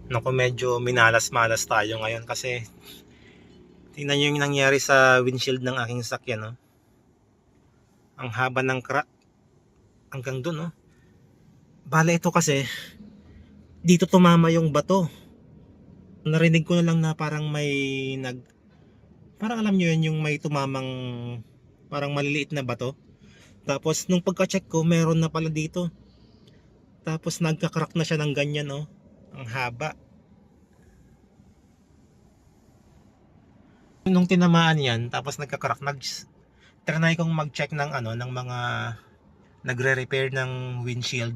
Naku, medyo minalas-malas tayo ngayon kasi tingnan nyo yung nangyari sa windshield ng aking sasakyan, no? Ang haba ng crack hanggang dun, no? Bale, ito kasi dito tumama yung bato. Narinig ko na lang na parang may parang alam nyo yun, yung may tumamang parang maliliit na bato. Tapos nung pagka-check ko, meron na pala dito. Tapos nagka-crack na siya ng ganyan, no? Ang haba. Nung tinamaan yan, tapos nagka-crack, trinay kong mag-check ng ng mga nagre-repair ng windshield.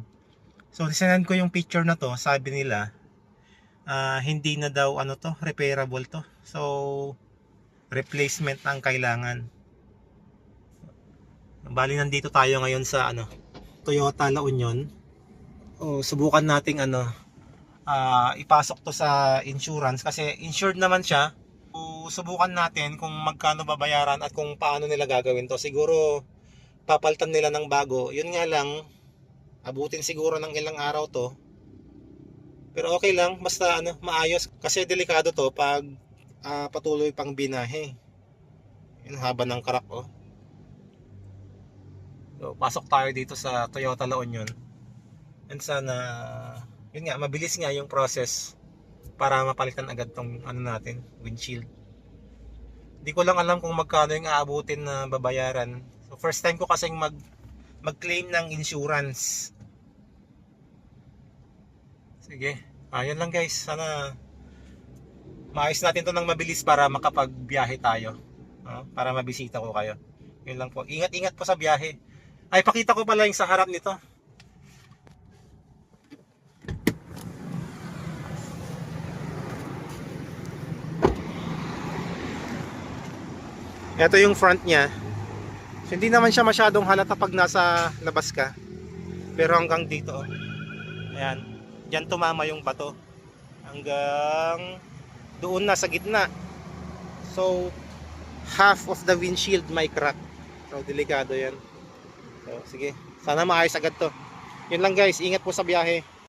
So sinend ko yung picture na to, sabi nila hindi na daw to, repairable to. So replacement ang kailangan. Bali nandito tayo ngayon sa Toyota La Union. O subukan nating ipasok to sa insurance kasi insured naman siya. So, subukan natin kung magkano babayaran at kung paano nila gagawin to. Siguro papalitan nila ng bago. Yun nga lang, abutin siguro ng ilang araw to. Pero okay lang, basta maayos kasi delikado to pag patuloy pang binahe. Yung haba ng crack, oh. So, pasok tayo dito sa Toyota La Union. And sana yun nga, mabilis nga yung process para mapalitan agad tong natin, windshield. Hindi ko lang alam kung magkano yung aabutin na babayaran. So first time ko kasing mag-claim ng insurance. Sige, ayun lang guys. Sana maayos natin to ng mabilis para makapagbiyahe tayo. Para mabisita ko kayo. Yun lang po. Ingat-ingat po sa biyahe. Ay, pakita ko pala yung sa harap nito. Ito yung front niya. So, hindi naman siya masyadong halata pag nasa labas ka. Pero hanggang dito, oh. Ayan. Diyan tumama yung bato. Hanggang doon na sa gitna. So, half of the windshield may crack. So, delikado yan. So, sige. Sana maayos agad to. Yun lang guys. Ingat po sa biyahe.